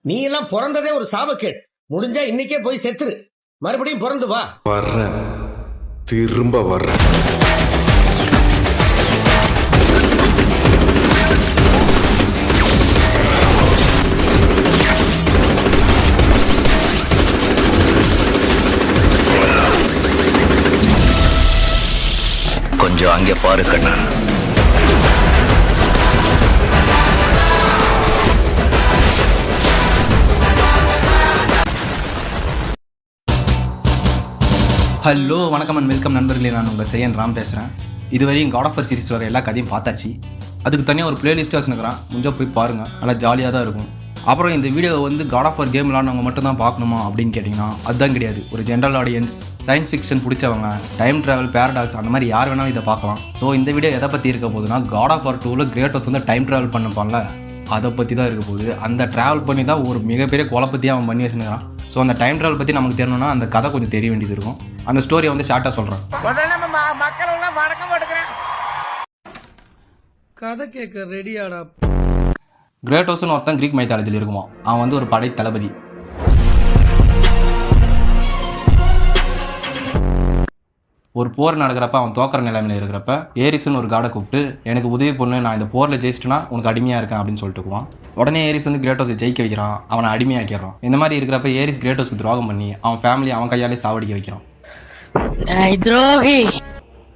நீ எல்லாம் பிறந்ததே ஒரு சாபக்கேடு. முடிஞ்சா இன்னைக்கே போய் செத்துரு, மறுபடியும் பிறந்து வா. வர்றேன், திரும்ப வர்றேன். கொஞ்சம் அங்கே பாரு கண்ணா. ஹலோ வணக்கம் அண்ட் வெல்கம் நண்பர்களே, நான் உங்கள் செய்யன் ராம் பேசுகிறேன். இதுவரையும் காட் ஆஃப் வார் சீரிஸ் வர எல்லா கதையும் பார்த்தாச்சு. அதுக்கு தனியாக ஒரு பிளேலிஸ்ட்டாக வச்சுருக்கிறேன், முடிஞ்சால் போய் பாருங்கள், நல்லா ஜாலியாக தான் இருக்கும். அப்புறம் இந்த வீடியோவை வந்து காட் ஆஃப் வார் கேம் விளாட்னவங்க மட்டும் தான் பார்க்கணுமா அப்படின்னு கேட்டிங்கன்னா அதுதான் கிடையாது. ஒரு ஜென்ரல் ஆடியன்ஸ், சயின்ஸ் ஃபிக்ஷன் பிடிச்சவங்க, டைம் ட்ராவல், பேரடாக்ஸ் அந்த மாதிரி யார் வேணாலும் இதை பார்க்கலாம். ஸோ இந்த வீடியோ எதை பற்றி இருக்க போகுதுன்னா, காட் ஆஃப் வார் 2ல் கிரேட்டோஸ் வந்து டைம் ட்ராவல் பண்ணப்பான்ல, அதை பற்றி தான் இருக்க போகுது. அந்த ட்ராவல் பண்ணி தான் ஒரு மிகப்பெரிய குழப்பத்தையும் அவன் பண்ணி வச்சுருக்கான். ஸோ அந்த டைம் ட்ராவல் பற்றி நமக்கு தெரியணும்னா அந்த கதை கொஞ்சம் தெரிய வேண்டியது இருக்கும். அந்த ஸ்டோரியை வந்து ஷார்ட்டாக சொல்கிறேன். கதை கேட்க ரெடியாடா. கிரேட்டோஸ்னு ஒருத்தன் கிரீக் மைத்தாலஜியில் இருக்குமா. அவன் வந்து ஒரு படை தளபதி. ஒரு போர் நடக்கிறப்ப அவன் தோக்கிற நிலைமையில் இருக்கிறப்ப ஏரிஸ்ன்னு ஒரு காடை கூப்பிட்டு, எனக்கு உதவி பொண்ணு, நான் இந்த போரில் ஜெயிச்சிட்டேன்னா உனக்கு அடிமையாக இருக்கேன் அப்படின்னு சொல்லிட்டுக்குவான். உடனே ஏரிஸ் வந்து கிரேட்டோஸை ஜெயிக்க வைக்கிறான், அவனை அடிமையாக்கிறான். இந்த மாதிரி இருக்கிறப்ப ஏரிஸ் கிரேட்டோஸ்க்கு துரோகம் பண்ணி அவன் ஃபேமிலி அவன் கையாலே சாவடிக்க வைக்கிறான்.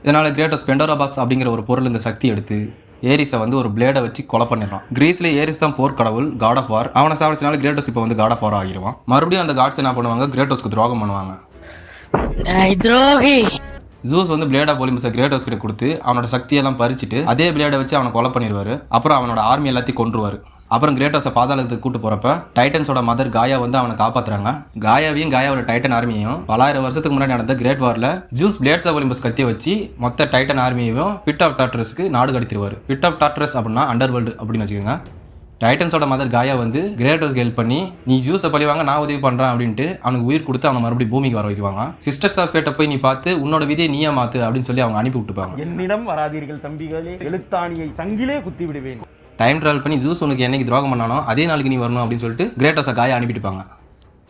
இதனால் கிரேட்டோஸ் பெண்டோரா பாக்ஸ் அப்படிங்கிற ஒரு பொருள் இந்த சக்தி எடுத்து ஏரிஸை வந்து ஒரு பிளேடை வச்சு கொலை பண்ணிடுறான். கிரீஸ்ல ஏரிஸ் தான் போர் கடவுள், காட் ஆஃப் வார். அவனை சாவடிச்சனால கிரேட்டோஸ் இப்போ வந்து காட் ஆஃப் வார் ஆகிடுவான். மறுபடியும் அந்த காட்ஸ் என்ன பண்ணுவாங்க, கிரேட்டோஸ்க்கு துரோகம் பண்ணுவாங்க. ஜூஸ் வந்து பிளேட் ஆஃப் ஒலிம்பஸை கிரேட்டோஸ் கிட்ட கொடுத்து அவனோட சக்தியெல்லாம் பறிச்சுட்டு அதே பிளேடை வச்சு அவனை கொலை பண்ணிடுவாரு. அப்புறம் அவனோட ஆர்மி எல்லாத்தையும் கொன்றுவார். அப்புறம் கிரேட்டோஸை பாதாளத்துக்கு கூட்டு போறப்ப டைட்டன்ஸோட மதர் காயா வந்து அவனை காப்பாத்துறாங்க. காயாவையும் காயாவோட டைட்டன் ஆர்மியையும் 1000 வருஷத்துக்கு முன்னாடி நடந்த கிரேட் வார்ல ஜூஸ் பிளேட்ஸ் ஆஃப் ஒலிம்பஸ் கத்தியை வச்சு மொத்த டைட்டன் ஆர்மியையும் பிட் ஆஃப் டார்டரஸ்க்கு நாடு கடத்திடுவார். பிட் ஆஃப் டார்டரஸ் அப்படின்னா அண்டர் வேர்ல்டு அப்படின்னு வச்சுக்கோங்க. டைட்டன்ஸோட மதர் காயா வந்து கிரேட்டோஸ்க்கு ஹெல்ப் பண்ணி, நீ ஜூஸை பழிவாங்க, நான் உதவி பண்ணுறேன் அப்படின்ட்டு அவனுக்கு உயிர் கொடுத்து அவனை மறுபடியும் பூமிக்கு வர வைக்குவாங்க. சிஸ்டர்ஸ் ஆஃப் ஃபேட்டை போய் நீ பார்த்து உன்னோட விதியை நீயே மாற்று அப்படின்னு சொல்லி அவங்க அனுப்பி விட்டுப்பாங்க. என்னிடம் வராதீர்கள் தம்பிகளே, எழுத்தாணியை சங்கிலே குத்தி விடுவேன். டைம் ட்ராவல் பண்ணி ஜூஸ் உனக்கு என்னைக்கு துரோகம் பண்ணானோ அதே நாளைக்கு நீ வரணும் அப்படின்னு சொல்லிட்டு கிரேட்டோஸை காயா அனுப்பிட்டுப்பாங்க.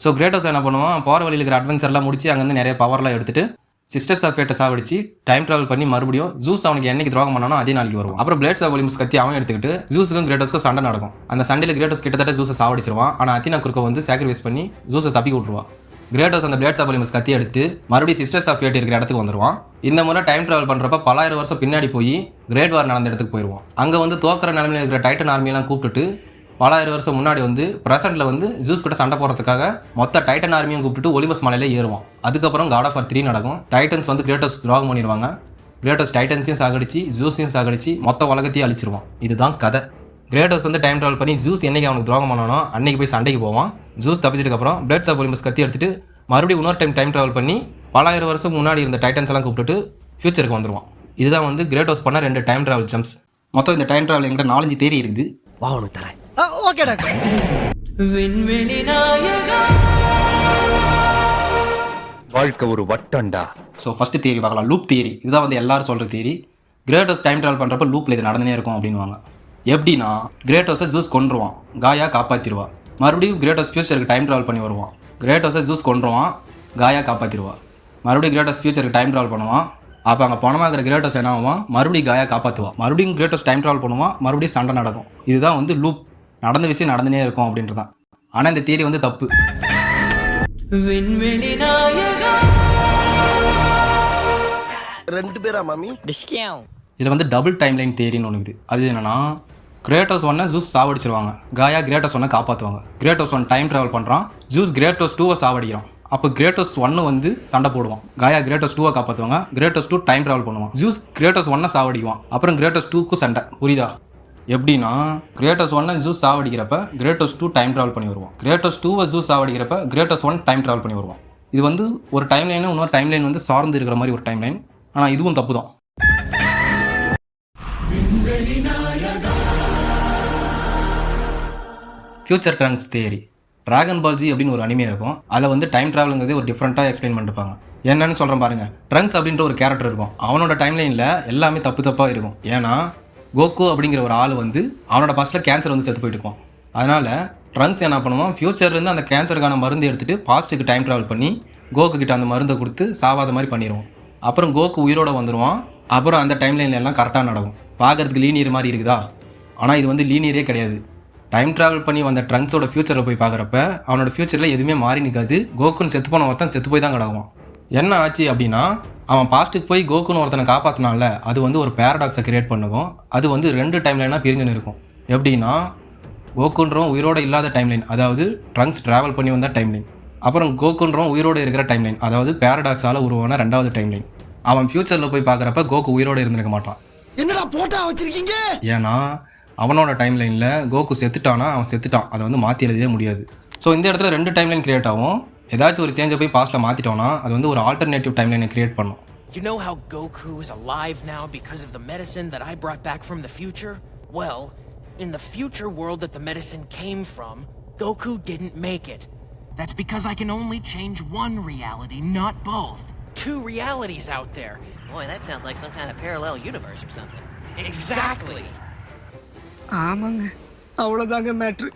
ஸோ கிரேட்டோஸ் என்ன பண்ணுவான், போகிற வழியில் இருக்கிற அட்வென்ச்சர்லாம் முடிச்சு அங்கேருந்து நிறைய பவர்லாம் எடுத்துட்டு சிஸ்டர்ஸ் ஆஃப் ஃபேட்டை சாவடிச்சு டைம் ட்ராவல் பண்ணி மறுபடியும் ஜூஸ் அவனுக்கு என்னைக்கு துரோகம் பண்ணானோ அதே நாளைக்கு வருவான். அப்புறம் பிளேட்ஸ் ஆஃப் ஒலிம்பஸ் கத்தி அவன் எடுத்துக்கிட்டு ஜூஸுக்கும் கிரேட்டோஸ்க்கும் சண்டை நடக்கும். அந்த சண்டையில் கிரேட்டோஸ் கிட்டத்தட்ட ஜூஸை சாவடிச்சிருவான். ஆனால் அத்தினா குறுக்க வந்து சாக்ரிஃபைஸ் பண்ணி ஜூஸை தப்பி விட்டுருவான். கிரேட்டோஸ் அந்த பிளேட்ஸ் ஆஃப் ஒலிம்பஸ் கத்தி எடுத்துட்டு மறுபடியும் சிஸ்டர்ஸ் ஆஃப் ஃபேட் இருக்கிற இடத்துக்கு வந்துடுவான். இந்த முறை டைம் ட்ராவல் பண்ணுறப்ப 1000 வருஷம் பின்னாடி போய் கிரேட் வார் நடந்த இடத்துக்கு போயிடுவான். அங்கே வந்து தோக்கிற நிலைமையில் இருக்கிற டைட்டன் ஆர்மியெல்லாம் கூப்பிட்டுட்டு 1000 வருஷம் முன்னாடி வந்து ப்ரெசென்ட்டில் வந்து ஜூஸ் கிட்ட சண்டை போடுறதுக்காக மொத்த டைட்டன் ஆர்மியும் கூப்பிட்டு ஒலிம்பஸ் மலையிலே ஏறுவான். அதுக்கப்புறம் காட் ஆஃப் வார் 3 நடக்கும். டைட்டன்ஸ் வந்து கிரேட்டோஸ் துரோகம் பண்ணிடுவாங்க. கிரேட்டோஸ் டைட்டன்ஸையும் சாகடிச்சு ஜூஸையும் சாகடிச்சு மொத்த உலகத்தையும் அழிச்சிருவான். இதுதான் கதை. கிரேட்டோஸ் வந்து டைம் ட்ராவல் பண்ணி ஜூஸ் என்னைக்கு அவனுக்கு துரோகம் பண்ணானோ அன்னைக்கு போய் சண்டைக்கு போவான். ஜூஸ் தப்பிச்சதுக்கப்புறம் பிளேட்ஸ் ஆஃப் ஒலிம்பஸ் கத்தி எடுத்துட்டு மறுபடியும் இன்னொரு டைம் ட்ராவல் பண்ணி 1000 வருஷம் முன்னாடி இருந்த டைட்டன்ஸ் எல்லாம் கூப்பிட்டுட்டு ஃபியூச்சருக்கு வந்துடுவான். இதுதான் வந்து கிரேட்டோஸ் பண்ண 2 டைம் ட்ராவல் ஜம்ப்ஸ். மொத்தம் இந்த டைம் ட்ராவல் எங்கிட்ட 4-5 தேரி இருக்குது. வா உனக்கு தரேன். Okay doctor. விண்வெளி நாயகா, வாழ்க்கை ஒரு வட்டண்டா. ஸோ ஃபஸ்ட்டு தியரி பார்க்கலாம், லூப் தியரி. இதுதான் வந்து எல்லாரும் சொல்கிற தியரி. கிரேட்டோஸ் டைம் ட்ராவல் பண்ணுறப்ப லூப்பில் இது நடந்துனே இருக்கும் அப்படின்வாங்க. எப்படின்னா, கிரேட்டோஸை ஜூஸ் கொன்றுவான், காயா காப்பாற்றிடுவா. மறுபடியும் கிரேட்டோஸ் ஃபியூச்சருக்கு டைம் ட்ராவல் பண்ணி வருவான். கிரேட்டோஸை ஜூஸ் கொன்றுவான், காயா காப்பாற்றிடுவா. மறுபடியும் கிரேட்டோஸ் ஃபியூச்சருக்கு டைம் ட்ராவல் பண்ணுவான். அப்போ அங்கே பணமாகிற கிரேட்டோஸ் என்ன ஆவான், மறுபடியும் காயா காப்பாற்றுவான். மறுபடியும் கிரேட்டோஸ் டைம் ட்ராவல் பண்ணுவான், மறுபடியும் சண்டை நடக்கும். இதுதான் வந்து லூப், நடந்த விஷயம் நடந்துனே இருக்கும் அப்படின்றதான். ஆனால் இந்த தியரி வந்து தப்பு. விண்வெளி நாயகா, 2 பேரா மாமி? இதில் வந்து டபுள் டைம் லைன் தியரின்னு ஒன்று இருக்குது. அது என்னன்னா, கிரேட்டோஸ் 1 ஜூஸ் சாவடிச்சிருவாங்க, காயா கிரேட்டோஸ் 1 காப்பாற்றுவாங்க. கிரேட்டோஸ் 1 டைம் ட்ராவல் பண்ணுறான், ஜூஸ் கிரேட்டோஸ் 2 சாவடிக்கிறான். அப்போ கிரேட்டோஸ் 1 வந்து சண்டை போடுவான், காயா கிரேட்டோஸ் 2 காப்பாற்றுவாங்க. கிரேட்டோஸ் 2 டைம் ட்ராவல் பண்ணுவான், ஜூஸ் கிரேட்டோஸ் 1 சாவடிக்குவான். அப்புறம் கிரேட்டோஸ் 2க்கு சண்டை. புரியுதா? எப்படின்னா, கிரேட்டோஸ் 1 ஜூஸ் சாவடிக்கிறப்ப கிரேட்டோஸ் 2 டைம் ட்ராவல் பண்ணி வருவான். கிரேட்டோஸ் 2 ஜூஸ் சாவடிக்கிறப்ப கிரேட்டோஸ் 1 டைம் ட்ராவல் பண்ணி வருவான். இது வந்து ஒரு டைம் லைன் இன்னொரு டைம் லைன் வந்து சார்ந்து இருக்கிற மாதிரி ஒரு டைம் லைன். ஆனால் இதுவும் தப்பு தான். Future Trunks theory. Dragon Ball Z அப்படின்னு ஒரு அனிமே இருக்கும். அதில் வந்து டைம் ட்ராவலுங்கிறதே ஒரு டிஃப்ரெண்ட்டாக எக்ஸ்பிளைன் பண்ணிருப்பாங்க. என்னன்னு சொல்கிறேன் பாருங்கள். ட்ரங்க்ஸ் அப்படின்ற ஒரு கேரக்டர் இருக்கும். அவனோட டைம்லைனில் எல்லாமே தப்பாக இருக்கும். ஏன்னா கோகு அப்படிங்கிற ஒரு ஆள் வந்து அவனோட பாஸ்ட்டில் கேன்சர் வந்து செத்து போயிட்டு இருப்பான். அதனால் ட்ரங்க்ஸ் என்ன பண்ணுவான், ஃப்யூச்சர்லேருந்து அந்த கேன்சருக்கான மருந்து எடுத்துகிட்டு பாஸ்ட்டுக்கு டைம் ட்ராவல் பண்ணி கோக்கு கிட்ட அந்த மருந்தை கொடுத்து சாவாத மாதிரி பண்ணிடுவோம். அப்புறம் கோக்கு உயிரோட வந்துடுவான். அப்புறம் அந்த டைம்லைன்ல எல்லாம் கரெக்டாக நடக்கும். பார்க்குறதுக்கு லீனியர் மாதிரி இருக்குதா? ஆனால் இது வந்து லீனியரே கிடையாது. டைம் ட்ராவல் பண்ணி வந்த ட்ரங்க்ஸோட ஃப்யூச்சரில் போய் பார்க்குறப்ப அவனோட ஃப்யூச்சரில் எதுவுமே மாறி நிற்காது. கோக்குன்னு செத்து போன ஒருத்தன் செத்து போய் தான் கிடக்குவான். என்ன ஆச்சு அப்படின்னா, அவன் பாஸ்ட்டுக்கு போய் கோக்குன்னு ஒருத்தனை காப்பாற்றினால அது வந்து ஒரு பேரடாக்ஸை கிரியேட் பண்ணுவோம். அது வந்து 2 டைம்லைனாக பிரிஞ்சுன்னு இருக்கும். எப்படின்னா, கோக்குன்றோம் உயிரோடு இல்லாத டைம்லைன், அதாவது ட்ரங்க்ஸ் ட்ராவல் பண்ணி வந்த டைம்லைன். அப்புறம் கோக்குன்றோம் உயிரோடு இருக்கிற டைம்லைன், அதாவது பேரடாக்ஸால் உருவான 2வது டைம்லைன். அவன் ஃப்யூச்சரில் போய் பார்க்குறப்ப கோக்கு உயிரோடு இருந்திருக்க மாட்டான். என்னடா போட்டா வச்சிருக்கீங்க? ஏன்னா அவனோட டைம்லைனில் கோக்கு செத்துட்டானா அவன் செத்துட்டான், அதை வந்து மாற்றி எழுதவே முடியாது. ஸோ இந்த இடத்துல 2 டைம்லைன் கிரியேட் ஆகும். ஏதாச்சும் ஒரு சேஞ்சை போய் பாஸ்ட்டில் மாற்றிட்டோன்னா அது வந்து ஒரு ஆல்டர்னேட்டிவ் டைம்லைனை கிரியேட் பண்ணும். You know how Goku is alive now because of the medicine that I brought back from the future? Well, in the future world that the medicine came from, Goku didn't make it. That's because I can only change one reality, not both. 2 realities out there. Boy, that sounds like some kind of parallel universe or something. Exactly. ஆமாங்க, அவ்வளோதாங்க matter.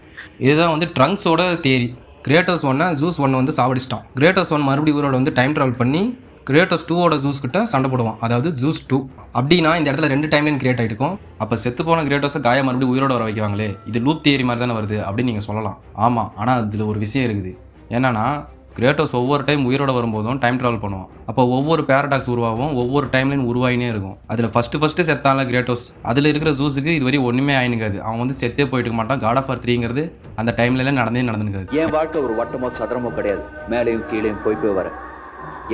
இதுதான் வந்து ட்ரங்க்ஸோட theory. Kratos 1 juice 1 வந்து சாவடிச்சிட்டான். Kratos 1 மறுபடியும் இவரோட வந்து time travel பண்ணி Kratos 2ஓட juice கிட்ட சண்டை போடுவான், அதாவது ஜூஸ் 2. அப்படின்னா இந்த இடத்துல 2 டைம்லைன் கிரியேட் ஆகிருக்கும். அப்போ செத்து போன கிரேட்டோஸை காயா மறுபடியும் உயிரோட வர வைக்குவாங்களே, இது லூப் தியரி மாதிரி தானே வருது அப்படின்னு நீங்கள் சொல்லலாம். ஆமாம், ஆனால் அதில் ஒரு விஷயம் இருக்குது. என்னன்னா, கிரேட்டோஸ் ஒவ்வொரு டைம் உயிரோட வரும்போதும் டைம் ட்ராவல் பண்ணுவான். அப்போ ஒவ்வொரு பேரடாக்ஸ் உருவாகும், ஒவ்வொரு டைம்லைன் உருவாயினே இருக்கும். அதில் ஃபஸ்ட்டு செத்தால கிரேட்டோஸ், அதில் இருக்கிற ஜூஸுக்கு இதுவரை ஒன்றுமே ஆயினுக்காது. அவன் வந்து செத்தே போயிட்டு மாட்டான். காட் ஆஃப் வார் 3ங்கிறது அந்த டைம்லைனில் நடந்துக்காது. என் வாழ்க்கை ஒரு வட்டமோ சதுரமோ கிடையாது. மேலேயும் கீழேயும் போய் வர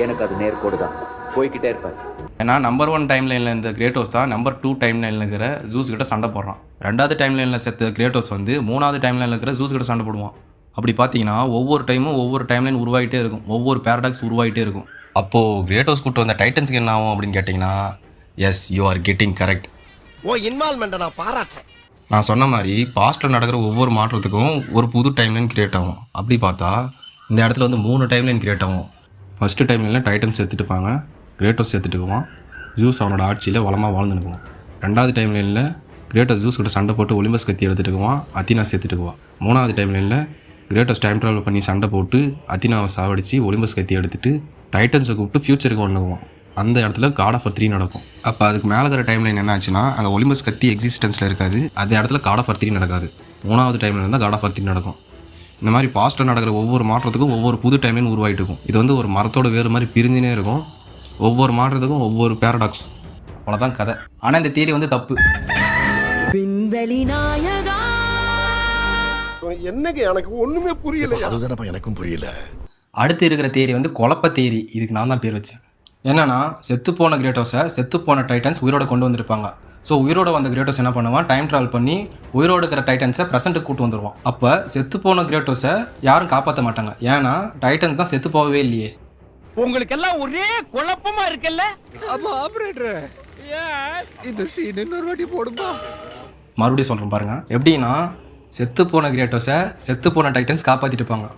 எனக்கு அது நேர்கோடு தான். போய்கிட்டே இருப்பேன். ஏன்னா நம்பர் 1 டைம்லைனில் இருந்த கிரேட்டோஸ் தான் நம்பர் 2 டைம்லைனில் இருக்கிற ஜூஸ் கிட்ட சண்டை போடுறான். 2வது டைம்லைனில் செத்த கிரேட்டோஸ் வந்து 3வது டைம்லைனில் இருக்கிற ஜூஸ் கிட்ட சண்டை போடுவான். அப்படி பார்த்தீங்கன்னா ஒவ்வொரு டைமும் ஒவ்வொரு டைம்லைன் உருவாகிட்டே இருக்கும், ஒவ்வொரு பேரடாக்ஸ் உருவாகிட்டே இருக்கும். அப்போது கிரேட்டோஸ் கூட்டு வந்த டைட்டன்ஸ்க்கு என்ன ஆகும் அப்படின்னு கேட்டிங்கன்னா, yes, you are getting correct. Oh இன்வால்மெண்ட்டை நான் பாராட்டுறேன். நான் சொன்ன மாதிரி பாஸ்ட்டில் நடக்கிற ஒவ்வொரு மாற்றத்துக்கும் ஒரு புது டைம்லைன் கிரியேட் ஆகும். அப்படி பார்த்தா இந்த இடத்துல வந்து 3 டைம்லைன் கிரியேட் ஆகும். ஃபஸ்ட்டு டைம்லைனில் டைட்டன்ஸ் செத்துட்டுப்பாங்க, கிரேட்டோஸ் செத்துட்டுக்குவான், ஜூஸ் அவனோட ஆட்சியில் வளமாக வாழ்ந்துனுக்குவான். 2வது டைம்லைனில் கிரேட்டோஸ் ஜூஸ் கிட்ட சண்டை போட்டு ஒலிம்பஸ் கத்தி எடுத்துட்டுக்குவான், அத்தினா செத்துட்டுக்குவான். 3வது டைம்லைனில் கிரேட்டோஸ் டைம் ட்ராவல் பண்ணி சண்டை போட்டு அத்தினாவை சாவடித்து ஒலிம்பஸ் கத்தி எடுத்துகிட்டு டைட்டன்ஸை கூப்பிட்டு ஃப்யூச்சருக்கு ஒன்றுக்குவான். அந்த இடத்துல காட் ஆஃப் வார் 3 நடக்கும். அப்போ அதுக்கு மேலே இருக்கிற டைம்லைன் என்ன ஆச்சுன்னா, அங்கே ஒலிம்பஸ் கத்தி எக்ஸிஸ்டன்ஸில் இருக்காது. அந்த இடத்துல காட் ஆஃப் வார் 3 நடக்காது. 3வது டைம்லைன் இருந்தால் காட் ஆஃப் வார் 3 நடக்கும். இந்த மாதிரி பாஸ்ட்டில் நடக்கிற ஒவ்வொரு மாற்றத்துக்கும் ஒவ்வொரு புது டைம்லைன் உருவாகிட்டு இருக்கும். இது வந்து ஒரு மரத்தோட வேறு மாதிரி பிரிஞ்சுனே இருக்கும். ஒவ்வொரு மாற்றத்துக்கும் ஒவ்வொரு பேரடாக்ஸ். அவ்வளோதான் கதை. ஆனால் இந்த தியரி வந்து தப்பு. விண்வெளி நாயகா என்னங்க எனக்கு ஒண்ணுமே புரியல. அதுதானப்பா எனக்கும் புரியல. அடுத்து இருக்கிற தியரி வந்து குழப்ப தியரி. இதுக்கு நான் தான் பேர் வச்சேன். என்னன்னா, செத்துப்போன கிரேட்டோஸை செத்துப்போன டைட்டன்ஸ் உயிரோட கொண்டு வந்திருப்பாங்க. ஸோ உயிரோட வந்த கிரேட்டோஸ் என்ன பண்ணுவான், டைம் ட்ராவல் பண்ணி உயிரோடு இருக்கிற டைட்டன்ஸை ப்ரெசென்ட்டுக்கு கூட்டு வந்துடுவான். அப்போ செத்துப்போன கிரேட்டோஸை யாரும் காப்பாற்ற மாட்டாங்க. ஏன்னா டைட்டன்ஸ் தான் செத்து போகவே இல்லையே. உங்களுக்கு எல்லாம் ஒரே குழப்பமா இருக்குல்ல? ஆமா ஆபரேட்டர். எஸ், இந்த சீன் இன்னொரு வாட்டி போடுமா? மறுபடியும் சொல்கிறேன் பாருங்கள். எப்படின்னா, செத்துப்போன கிரேட்டோஸை செத்துப்போன டைட்டன்ஸ் காப்பாற்றிட்டு இருப்பாங்க.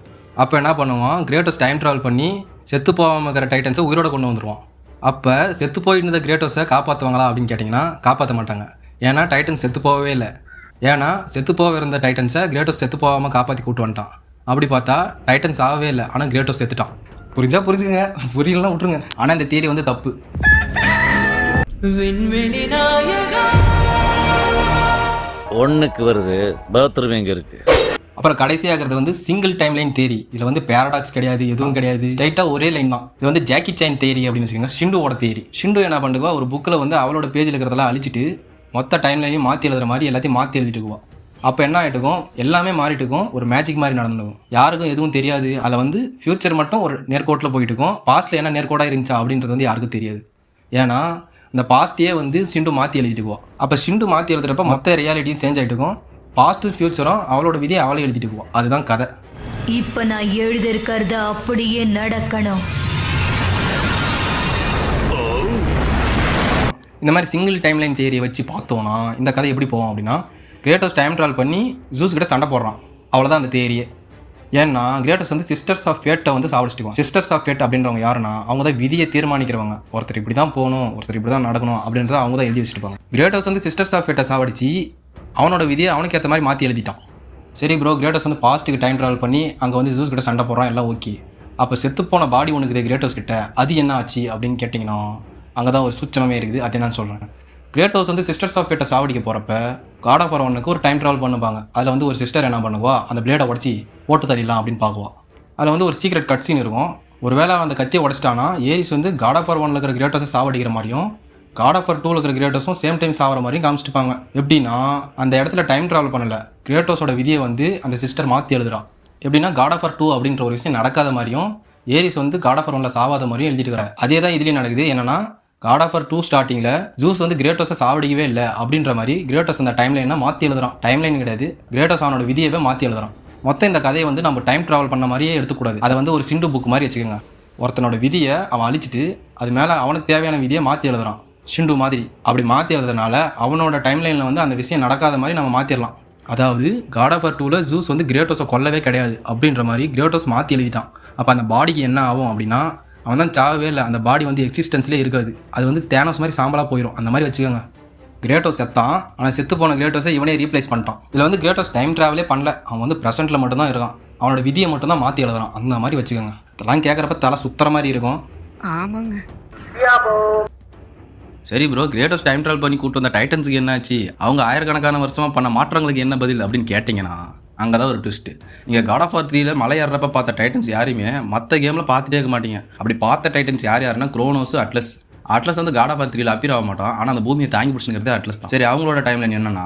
அப்போ என்ன பண்ணுவான், கிரேட்டோஸ் டைம் ட்ராவல் பண்ணி செத்து போகாமல் இருக்கிற டைட்டன்ஸை உயிரோட கொண்டு வந்துடுவான். அப்போ செத்து போயிருந்த கிரேட்டோஸை காப்பாற்றுவாங்களா அப்படின்னு கேட்டிங்கன்னா காப்பாற்ற மாட்டாங்க. ஏன்னா டைட்டன்ஸ் செத்து போகவே இல்லை. ஏன்னா செத்து போக இருந்த டைட்டன்ஸை கிரேட்டோஸ் செத்து போகாமல் காப்பாற்றி கூட்டு வந்துட்டான். அப்படி பார்த்தா டைட்டன்ஸ் ஆகவே இல்லை, ஆனால் கிரேட்டோஸ் செத்துட்டான். புரிஞ்சுங்க, புரியலாம் விட்டுருங்க. ஆனால் இந்த தியரி வந்து தப்பு. விண்வெளி நாயகா ஒன்றுக்கு வருது, பாத்ரூம் எங்கே இருக்குது? அப்புறம் கடைசியாகிறது வந்து சிங்கிள் டைம்லைன் தியரி. இதில் வந்து பேரடாக்ஸ் கிடையாது, எதுவும் கிடையாது, ஸ்ட்ரைட்டாக ஒரே லைன் தான். இது வந்து ஜாக்கி சான் தியரி அப்படின்னு வச்சுக்கோங்க. ஷிண்டுவோட தியரி. ஷிண்டு என்ன பண்ணுவா, ஒரு புக்கில் வந்து அவளோட பேஜில் இருக்கிறதெல்லாம் அழிச்சிட்டு மொத்த டைம்லைனையும் மாற்றி எழுதுற மாதிரி எல்லாத்தையும் மாற்றி எழுதிட்டுக்குவோம். அப்போ என்ன ஆகிட்டுக்கும், எல்லாமே மாறிட்டுக்கும், ஒரு மேஜிக் மாதிரி நடந்துக்கும். யாருக்கும் எதுவும் தெரியாது. அதில் வந்து ஃப்யூச்சர் மட்டும் ஒரு நேர்கோட்டில் போயிட்டுருக்கும். பாஸ்ட்டில் என்ன நேர்கோடாக இருந்துச்சா அப்படின்றது வந்து யாருக்கும் தெரியாது. ஏன்னா இந்த பாஸ்ட்டையே வந்து ஷிண்டு மாற்றி எழுதிட்டுக்குவோம். அப்போ ஷிண்டு மாற்றி எழுதுறப்ப மொத்த ரியாலிட்டியும் சேஞ்ச் ஆகிட்டுக்கும். பாஸ்ட்டு ஃப்யூச்சரும் அவளோட விதியை அவளே எழுதிட்டுக்குவோம். அதுதான் கதை. இப்போ நான் எழுதிருக்கிறத அப்படியே நடக்கணும். இந்த மாதிரி சிங்கிள் டைம்லைன் தியரியை வச்சு பார்த்தோன்னா இந்த கதை எப்படி போவோம் அப்படின்னா, கிரேட்டோஸ் டைம் ட்ராவல் பண்ணி ஜூஸ் கிட்ட சண்டை போடுறான். அவ்வளோதான் அந்த தியரியே. ஏன்னா கிரேட்டோஸ் வந்து சிஸ்டர்ஸ் ஆஃப் ஃபேட்டை வந்து சாவடிச்சிட்டுவான். சிஸ்டர்ஸ் ஆஃப் ஃபேட் அப்படின்றவங்க யாருன்னா, அவங்க தான் விதியை தீர்மானிக்கிறவங்க. ஒருத்தர் இப்படி தான் போகணும், ஒருத்தர் இப்படி தான் நடக்கணும் அப்படின்றத அவங்க தான் எழுதி வச்சுருப்பாங்க. கிரேட்டோஸ் வந்து சிஸ்டர்ஸ் ஆஃப் ஃபேட்டை சாவடிச்சு அவனோட விதியை அவனுக்கு ஏற்ற மாதிரி மாற்றி எழுதிட்டான். சரி ப்ரோ, கிரேட்டோஸ் வந்து பாஸ்ட்டுக்கு டைம் ட்ராவல் பண்ணி அங்கே வந்து ஜூஸ் கிட்ட சண்டை போடுறான், எல்லாம் ஓகே. அப்போ செத்துப்போன பாடி ஒன்று இருக்குது கிரேட்டோஸ் கிட்ட, அது என்ன ஆச்சு அப்படின்னு கேட்டிங்கன்னா அங்கே தான் ஒரு சுச்சனமே இருக்குது. அது என்னன்னு சொல்கிறேன். கிரேட்டோஸ் வந்து சிஸ்டர்ஸ் ஆஃப் ஃபேட்டை சாவடிக்க போகிறப்ப காட் ஆஃப் வார் 1க்கு ஒரு டைம் ட்ராவல் பண்ணுவாங்க. அதில் வந்து ஒரு சிஸ்டர் என்ன பண்ணுவா, அந்த பிளேடை உடச்சி போட்டு தள்ளிடலாம் அப்படின்னு பார்க்குவா. அதில் வந்து ஒரு சீக்ரெட் கட் சீன் இருக்கும். ஒருவேளை அந்த கத்தியை உடச்சிட்டானா ஏரிஸ் வந்து காட் ஆஃப் வார் 1ல் இருக்கிற கிரேட்டோஸை சாவடிக்கிற மாதிரியும் காட் ஆஃப் வார் 2ல் இருக்கிற கிரேட்டோஸும் சேம் டைம் சாகிற மாதிரியும் காமிச்சிட்டுப்பாங்க. எப்படின்னா அந்த இடத்துல டைம் ட்ராவல் பண்ணலை, கிரேட்டோஸோட விதியை வந்து அந்த சிஸ்டர் மாற்றி எழுதுறான். எப்படின்னா காட் ஆஃப் வார் 2 அப்படின்ற ஒரு விஷயம் நடக்காத மாதிரியும் ஏரிஸ் வந்து காட் ஆஃப் வார் 1ல் சாவாத மாதிரியும் எழுதிட்டுருக்காரு. அதே தான் இதுலேயும் நடக்குது. என்னன்னா காட் ஆஃப் வார் 2 ஸ்டார்டிங்கில் ஜூஸ் வந்து கிரேட்டோஸை சாவடிக்கவே இல்லை அப்படின்ற மாதிரி கிரேட்டோஸ் அந்த டைம்லைனை மாற்றி எழுதுறான். டைம்லைன் கிடையாது, கிரேட்டோஸ் அவனோட விதியவே மாற்றி எழுதுறான். மொத்தம் இந்த கதையை வந்து நம்ம டைம் ட்ராவல் பண்ண மாதிரியே எடுத்துக்கூடாது. அதை வந்து ஒரு சிண்டு புக் மாதிரி வச்சுக்கோங்க. ஒருத்தனோட விதியை அவன் அழிச்சிட்டு அது மேலே அவனுக்கு தேவையான விதியை மாற்றி எழுதுறான், ஷிண்டு மாதிரி. அப்படி மாற்றி எழுதுறதுனால அவனோட டைம்லைனில் வந்து அந்த விஷயம் நடக்காத மாதிரி நம்ம மாற்றிடலாம். அதாவது காட் ஆஃப் வார் 2ல் ஜூஸ் வந்து கிரேட்டோஸை கொல்லவே கிடையாது அப்படின்ற மாதிரி கிரேட்டோஸ் மாற்றி எழுதிட்டான். அப்போ அந்த பாடிக்கு என்ன ஆகும் அப்படின்னா அவன் தான் சாகவே இல்லை, அந்த பாடி வந்து எக்ஸிஸ்டன்ஸ்லேயே இருக்காது. அது வந்து தேனோஸ் மாதிரி சாம்பலாக போயிடும். அந்த மாதிரி வச்சுக்கோங்க. கிரேட்டோஸ் செத்தான், ஆனால் செத்து போன கிரேட்டோஸை இவனே ரீப்ளேஸ் பண்ணிட்டான். இதில் வந்து கிரேட்டோஸ் டைம் ட்ராவலே பண்ணல, அவன் வந்து ப்ரெசென்ட்டில் மட்டும்தான் இருக்கான். அவனோட விதியை மட்டும் தான் மாற்றி எழுதுறான். அந்த மாதிரி வச்சுக்கோங்க. இதெல்லாம் கேட்குறப்ப தலை சுத்துற மாதிரி இருக்கும். ஆமாங்க. சரி ப்ரோ, கிரேட்டோஸ் டைம் ட்ராவல் பண்ணி கூட்டு வந்த டைட்டன்ஸுக்கு என்னாச்சு, அவங்க ஆயிரக்கணக்கான வருஷமாக பண்ண மாற்றங்களுக்கு என்ன பதில் அப்படின்னு கேட்டிங்கன்னா அங்கே தான் ஒரு ட்விஸ்ட்டு. நீங்கள் காட் ஆஃப் வார் 3ல் மலை ஏறப்ப பார்த்த டைட்டன்ஸ் யாரையுமே மற்ற கேமில் பார்த்துட்டே இருக்க மாட்டீங்க. அப்படி பார்த்த டைட்டன்ஸ் யாருன்னா குரோனோஸ், அட்லஸ். அட்லஸ் வந்து காட் ஆஃப் வார் 3ல் அப்பீர் ஆக மாட்டான், ஆனால் அந்த பூமியை தாங்கி பிடிச்சிங்கிறதே அட்லஸ் தான். சரி, அவங்களோட டைம்லைன் என்னன்னா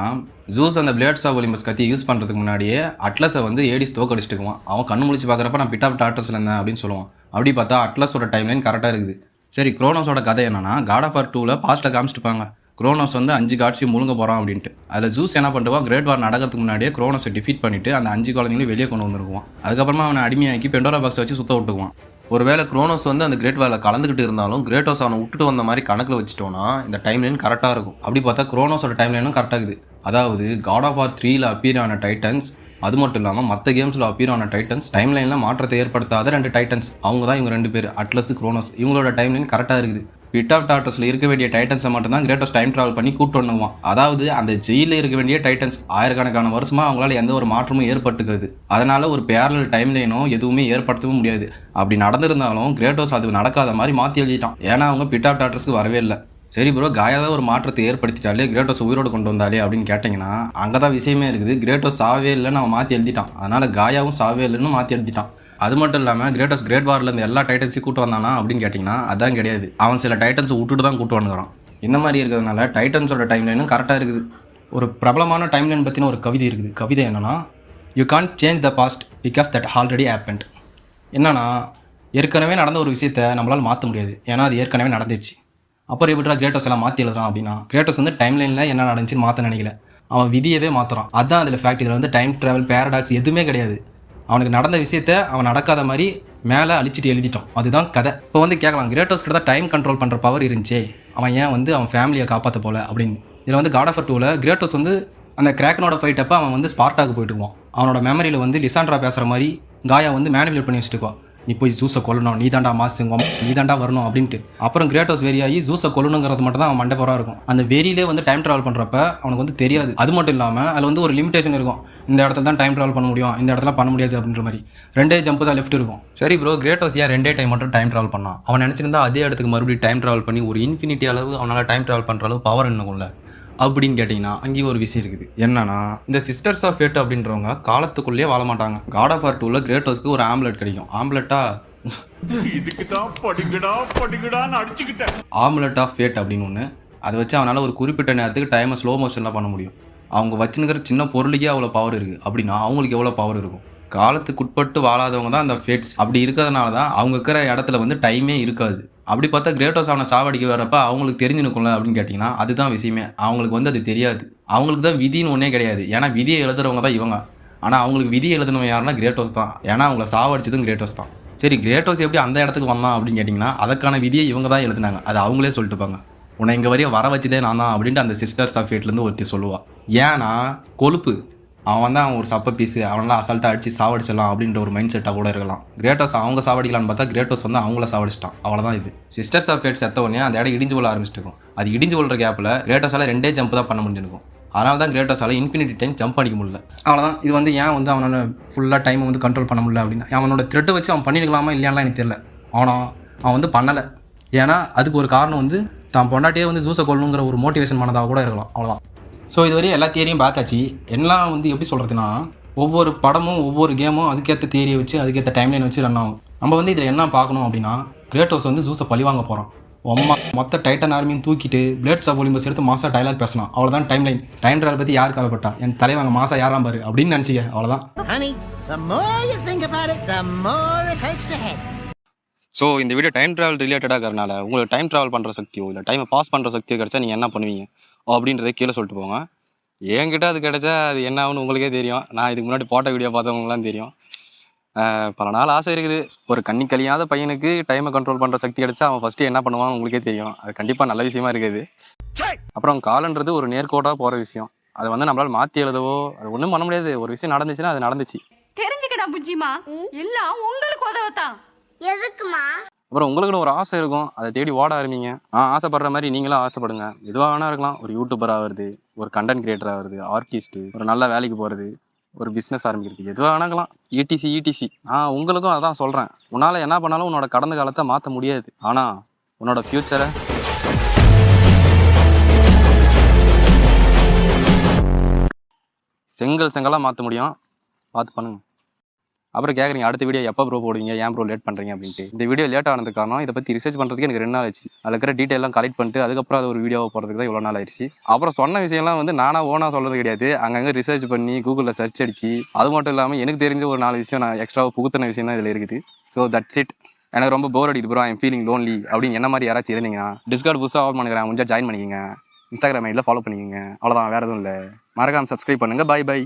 ஜூஸ் அந்த பிளேட்ஸ் ஆஃப் ஒலிம்பஸ் கத்தி யூஸ் பண்ணுறதுக்கு முன்னாடியே அட்லஸை வந்து ஏடிஸ் தோக்கடிச்சிட்டுக்குவான். அவன் கண்ணு முழிச்சு பார்க்குறப்ப நான் பிட் ஆஃப் டாட்டர்ஸில் இருந்தேன் அப்படின்னு சொல்லுவான். அப்படி பார்த்தா அட்லஸோட டைம்லைன் கரெக்டாக இருக்குது. சரி, குரோனோஸோட கதை என்னன்னா காட் ஆஃப் வார் 2ல் பாஸ்ட்டில் காமிச்சிட்டுப்பாங்க. குரோனோஸ் வந்து 5 காட்ஸையும் முழுங்க போகிறான் அப்படின்ட்டு. அதில் ஜூஸ் என்ன பண்ணுவான், கிரேட் வார் நடக்கிறதுக்கு முன்னாடியே குரோனோஸை டிஃபீட் பண்ணிவிட்டு அந்த 5 குழந்தைங்களையும் வெளியே கொண்டு வந்துருக்குவான். அதுக்கப்புறமா அவனை அடிமையாக்கி பெண்டோரா பாக்ஸை வச்சு சுத்த விட்டுக்குவான். ஒருவேளை குரோனோஸ் வந்து அந்த கிரேட் வாரில் கலந்துக்கிட்டு இருந்தாலும் கிரேட்டோஸ் அவனை விட்டுட்டு வந்த மாதிரி கணக்கில் வச்சுட்டோன்னா இந்த டைம்லைன் கரெக்டாக இருக்கும். அப்படி பார்த்தா குரோனோஸோட டைம்லைனும் கரெக்டாக இருக்குது. அதாவது காட் ஆஃப் வார் 3ல் அப்பீர் ஆன டைட்டன்ஸ், அது மட்டும் இல்லாமல் மற்ற கேம்ஸில் அப்பீர் ஆன டைட்டன்ஸ், டைம்லைனில் மாற்றத்தை ஏற்படுத்தாத 2 டைட்டன்ஸ், அவங்க தான் இவங்க 2 பேர், அட்லஸ், குரோனோஸ். இவங்களோட டைம்லைன் கரெக்டாக இருக்குது. பிட் ஆஃப் டாட்டர்ஸில் இருக்க வேண்டிய டைட்டன்ஸை மட்டும் தான் கிரேட்டோஸ் டைம் ட்ராவல் பண்ணி கூட்டு வந்துவான். அதாவது அந்த ஜெயிலில் இருக்க வேண்டிய டைட்டன்ஸ் ஆயிரக்கணக்கான வருஷமாக அவங்களால எந்த ஒரு மாற்றமும் ஏற்பட்டுக்காது. அதனால் ஒரு பேரலல் டைம்லைனோ எதுவுமே ஏற்படுத்தவும் முடியாது. அப்படி நடந்திருந்தாலும் கிரேட்டோஸ் அது நடக்காத மாதிரி மாற்றி எழுதிட்டான். ஏன்னா அவங்க பிட் ஆஃப் டாட்டர்ஸ்க்கு வரவே இல்லை. சரி ப்ரோ, காயாதான் ஒரு மாற்றத்தை ஏற்படுத்திட்டாலே கிரேட்டோஸ் உயிரோடு கொண்டு வந்தாலே அப்படின்னு கேட்டிங்கன்னா அங்கே தான் விஷயமே இருக்குது. கிரேட்டோஸ் சாவே இல்லைன்னு அவன் மாற்றி எழுதிட்டான். அதனால் காயாவும் சாவே இல்லைன்னு மாற்றி எழுதிட்டான். அது மட்டும் இல்லாமல் கிரேட்டோஸ் கிரேட் வார்லேருந்து எல்லா டைட்டன்ஸையும் கூட்டு வந்தானா அப்படின்னு கேட்டிங்கன்னா அதான் கிடையாது. அவன் சில டைட்டன்ஸை விட்டுட்டு தான் கூட்டு வந்துக்கிறான். இந்த மாதிரி இருக்கிறதுனால டைட்டன்ஸோட டைம்லைனும் கரெக்டாக இருக்குது. ஒரு பிரபலமான டைம்லைன் பற்றின ஒரு கவிதை இருக்குது. கவிதை என்னென்னா, you can't change the past because that already happened. என்னன்னா, ஏற்கனவே நடந்த ஒரு விஷயத்தை நம்மளால் மாற்ற முடியாது, ஏன்னா அது ஏற்கனவே நடந்துச்சு. அப்புறம் எப்படிடா கிரேட்டோஸ் எல்லாம் மாற்றி எழுதுறான் அப்படின்னா, கிரேட்டோஸ் வந்து டைம்லைனில் என்ன நடந்துச்சுன்னு மாற்ற நினைக்கல, அவன் விதியவே மாற்றுறான். அதுதான் அதில் ஃபேக்ட். இதில் வந்து டைம் ட்ராவல், பேரடாக்ஸ் எதுவுமே கிடையாது. அவனுக்கு நடந்த விஷயத்த அவன் நடக்காத மாதிரி மேலே அழிச்சிட்டு எழுதிட்டான். அதுதான் கதை. இப்போ வந்து கேட்கலாம், கிரேட்டோஸ் கிட்ட தான் டைம் கண்ட்ரோல் பண்ணுற பவர் இருந்துச்சே, அவன் ஏன் வந்து அவன் ஃபேமிலியை காப்பாற்ற போல அப்படின்னு. இதில் வந்து காட் ஆஃப் வார் 2ல் கிரேட்டோஸ் வந்து அந்த கிராக்கனோட ஃபைட் அப்போ அவன் வந்து ஸ்பார்ட்டாக்கு போயிட்டுருவான். அவனோட மெமரியில் வந்து லிசாண்ட்ரா பேசுகிற மாதிரி காயா வந்து மேனிபுலேட் பண்ணி வச்சுட்டுக்குவான். நீ போய் ஜூஸை கொல்லணும், நீ தாண்டா மாசுங்க, நீ தாண்டா வரணும் அப்படின்ட்டு. அப்புறம் கிரேட்டோஸ் வெறியாகி ஜூஸை கொல்லணுங்கிறது மட்டும் தான் அவன் மண்டபராக இருக்கும். அந்த வெறியிலே வந்து டைம் ட்ராவல் பண்ணுறப்ப அவனுக்கு வந்து தெரியாது. அது மட்டும் இல்லாமல் அதில் வந்து ஒரு லிமிடேஷன் இருக்கும். இந்த இடத்துல தான் டைம் ட்ராவல் பண்ண முடியும், இந்த இடத்துல பண்ண முடியாது அப்படின்ற மாதிரி 2 ஜம்ப் தான் லெஃப்ட் இருக்கும். சரி ப்ரோ, கிரேட்டோஸ் ஏன் 2 டைம் மட்டும் டைம் ட்ராவல் பண்ணான்? அவன் நினச்சிருந்தா அதே இடத்துக்கு மறுபடியும் டைம் ட்ராவல் பண்ணி ஒரு இன்ஃபினிட்டி அளவு அவனால் டைம் ட்ராவல் பண்ணுற அளவு பவர் என்னக்கும்ல அப்படின்னு கேட்டிங்கன்னா அங்கேயும் ஒரு விஷயம் இருக்குது. என்னன்னா, இந்த சிஸ்டர்ஸ் ஆஃப் ஃபேட் அப்படின்றவங்க காலத்துக்குள்ளேயே வாழ மாட்டாங்க. காட் ஆஃப் வார் 2ல் கிரேட்டோஸ்க்கு ஒரு ஆம்லெட் கிடைக்கும். ஆம்லெட்டா ஆம்லெட் ஆஃப் ஃபேட் அப்படின்னு ஒன்று. அதை வச்சு அவனால் ஒரு குறிப்பிட்ட நேரத்துக்கு டைமை ஸ்லோ மோஷனில் பண்ண முடியும். அவங்க வச்சுனுக்கிற சின்ன பொருளுக்கே அவ்வளோ பவர் இருக்குது அப்படின்னா அவங்களுக்கு எவ்வளோ பவர் இருக்கும்? காலத்துக்குட்பட்டு வாழாதவங்க தான் அந்த ஃபேட்ஸ். அப்படி இருக்கிறதுனால தான் அவங்க இருக்கிற இடத்துல வந்து டைமே இருக்காது. அப்படி பார்த்தா கிரேட்டோஸ் அவனை சாவடிக்க வரப்போ அவங்களுக்கு தெரிஞ்சுனுக்கும்ல அப்படின்னு கேட்டிங்கன்னா அதுதான் விஷயமே. அவங்களுக்கு வந்து அது தெரியாது. அவங்களுக்கு தான் விதின்னு ஒன்றே கிடையாது. ஏன்னா விதியை எழுதுறவங்க தான் இவங்க. ஆனால் அவங்களுக்கு விதியை எழுதுனவங்க யாருன்னா கிரேட்டோஸ் தான். ஏன்னா அவங்கள சாவடிச்சதும் கிரேட்டோஸ் தான். சரி, கிரேட்டோஸ் எப்படி அந்த இடத்துக்கு வந்தான் அப்படின்னு கேட்டிங்கன்னா அதுக்கான விதியை இவங்க தான் எழுதுனாங்க. அது அவங்களே சொல்லிட்டுப்பாங்க. உன்னை இங்கே வரையும் வர வச்சுதே நான் தான் அப்படின்ட்டு அந்த சிஸ்டர்ஸ் ஆஃப் ஃபேட்லேருந்து ஒருத்தி சொல்லுவாள். ஏன்னா கொழுப்பு, அவன் வந்து அவன் ஒரு சப்ப பீஸு, அவனெல்லாம் அசால்ட்டாக அடித்து சாவடிச்சிடலாம் அப்படின்ற ஒரு மைண்ட் செட்டாக கூட இருக்கலாம். கிரேட்டோஸ் அவங்க சாவடிக்கலான்னு பார்த்தா கிரேட்டோஸ் வந்து அவங்கள சாவடிச்சிட்டான். அவ்வளோதான் இது. சிஸ்டர்ஸ் ஆஃப் ஃபேட் செத்த உடனே அந்த இடம் இடிஞ்சு கொள்ள ஆரம்பிச்சிருக்கும். அது இடிஞ்சு கொள்கிற கேப்பில் கிரேட்டோஸால் 2 ஜம்ப் தான் பண்ண முடிஞ்சிருக்கும். அதனால தான் கிரேட்டோஸால் இன்ஃபினிட்டி டைம் ஜம்ப் அடிக்க முடியல. அவ்வளோதான். இது வந்து ஏன் வந்து அவனால் ஃபுல்லாக டைமை வந்து கண்ட்ரோல் பண்ண முடியல அப்படின்னா, அவனோட த்ரெட்டை வச்சு அவன் பண்ணிருக்கலாமா இல்லையாலாம் எனக்கு தெரியல. அவன் வந்து பண்ணலை. ஏன்னா அதுக்கு ஒரு காரணம் வந்து தான் பொண்டாட்டியே வந்து ஜூஸை கொள்ளணுங்கிற ஒரு மோட்டிவேஷன் பண்ணதாக கூட இருக்கலாம். அவ்வளோதான். ஸோ இதுவரையும் எல்லா தியரியும் பார்த்தாச்சு. எல்லாம் வந்து எப்படி சொல்கிறதுனா, ஒவ்வொரு படமும் ஒவ்வொரு கேமும் அதுக்கேற்ற தியரியை வச்சு அதுக்கேற்ற டைம்லைன் வச்சு ரன் ஆகும். நம்ம வந்து இதில் என்ன பார்க்கணும் அப்படின்னா, கிரேட்டோஸ் வந்து ஜூஸை பழி வாங்க போகிறோம். மொத்த டைட்டன் ஆர்மியும் தூக்கிட்டு பிளேட்ஸ் ஆஃப் ஒலிம்பஸ் எடுத்து மாசா டைலாக் பேசணும். அவ்வளோதான் டைம்லைன். டைம் ட்ராவல் பற்றி யார் கவலைப்பட்டா, என் தலைவாங்க மாசா யாராம் பாரு அப்படின்னு நினச்சிக்க. அவ்வளோதான். ஸோ இந்த வீடியோ டைம் ட்ராவல் ரிலேட்டடாக இருக்கிறனால உங்களுக்கு டைம் ட்ராவல் பண்ணுற சக்தியோ இல்லை டைமை பாஸ் பண்ணுற சக்தியோ கிடச்சா நீங்கள் என்ன பண்ணுவீங்க அப்படின்றத கீழே சொல்லிட்டு போங்க. என்கிட்ட அது கிடச்சா அது என்ன ஆகுன்னு உங்களுக்கே தெரியும். நான் இதுக்கு முன்னாடி போட்ட வீடியோ பார்த்தவங்களாம் தெரியும். பல நாள் ஆசை இருக்குது. ஒரு கண்ணி கழியாத பையனுக்கு டைமை கண்ட்ரோல் பண்ணுற சக்தி கிடச்சா அவன் ஃபஸ்ட்டு என்ன பண்ணுவான்னு உங்களுக்கே தெரியும். அது கண்டிப்பாக நல்ல விஷயமா இருக்குது. அப்புறம் காலன்றது ஒரு நேர்கோடாக போகிற விஷயம். அதை வந்து நம்மளால் மாற்றி எழுதவோ அது ஒன்றும் பண்ண முடியாது. ஒரு விஷயம் நடந்துச்சுன்னா அது நடந்துச்சு. தெரிஞ்சுக்கடா புஜ்ஜிமா, எல்லாம் உங்களுக்கு உதவத்தான். எதுக்குமா? அப்புறம் உங்களுக்குன்னு ஒரு ஆசை இருக்கும், அதை தேடி ஓட ஆரம்பிங்க. ஆசைப்படுற மாதிரி நீங்களும் ஆசைப்படுங்க. எதுவாக வேணா இருக்கலாம். ஒரு யூடியூபர் ஆகிறது, ஒரு கண்டென்ட் கிரியேட்டர் ஆகிறது, ஆர்டிஸ்ட்டு, ஒரு நல்ல வேலைக்கு போகிறது, ஒரு பிஸ்னஸ் ஆரம்பிக்கிறது, எதுவாக வேணாக்கலாம். இடிசி உங்களுக்கும் அதான் சொல்கிறேன். உன்னால் என்ன பண்ணாலும் உன்னோட கடந்த காலத்தை மாற்ற முடியாது. ஆனால் உன்னோட ஃப்யூச்சரை செங்கலாக மாற்ற முடியும். பார்த்து பண்ணுங்க. அப்புறம் கேட்குறீங்க அடுத்த வீடியோ எப்போ ப்ரோ போடுவீங்க, ஏன் ப்ரோ லேட் பண்ணுறீங்க அப்படின்ட்டு. இந்த வீடியோ லேட் ஆனதுக்கு காரணம் இதை பற்றி ரிசர்ச் பண்ணுறதுக்கு எனக்கு 2 நாள் ஆச்சு. அதில் இருக்கிற டீட்டெயிலாம் கலெக்ட் பண்ணிட்டு அதுக்கப்புறம் அது ஒரு வீடியோவை போடுறதுக்கு தான் இவ்வளோ நாள் ஆயிடுச்சு. அப்புறம் சொன்ன விஷயம்லாம் வந்து நானாக ஓனாக சொல்கிறது கிடையாது. அங்கங்கே ரிசர்ச் பண்ணி கூகுளில் சர்ச் அடிச்சு, அது மட்டும் இல்லாமல் எனக்கு தெரிஞ்ச ஒரு 4 விஷயம் நான் எக்ஸ்ட்ராவாக புகுத்தின விஷயம் தான் இதில் இருக்குது. So that's it. எனக்கு ரொம்ப போர் அடிக்குது ப்ரோ, ஐம் ஃபீலிங் லோன்லி அப்படின்னு என்ன மாதிரி யாராச்சும் இருந்தீங்கன்னா டிஸ்கார்ட் புதுசாக ஆஃப் பண்ணுறேன், முடிஞ்சா ஜாயின் பண்ணிக்கங்க. இன்ஸ்டாகிராம் ஐடியில் ஃபாலோ பண்ணிக்கங்க. அவ்வளோதான், வேறு எதுவும் இல்லை. மறக்காமல் சப்ஸ்கிரைப் பண்ணுங்கள். பை.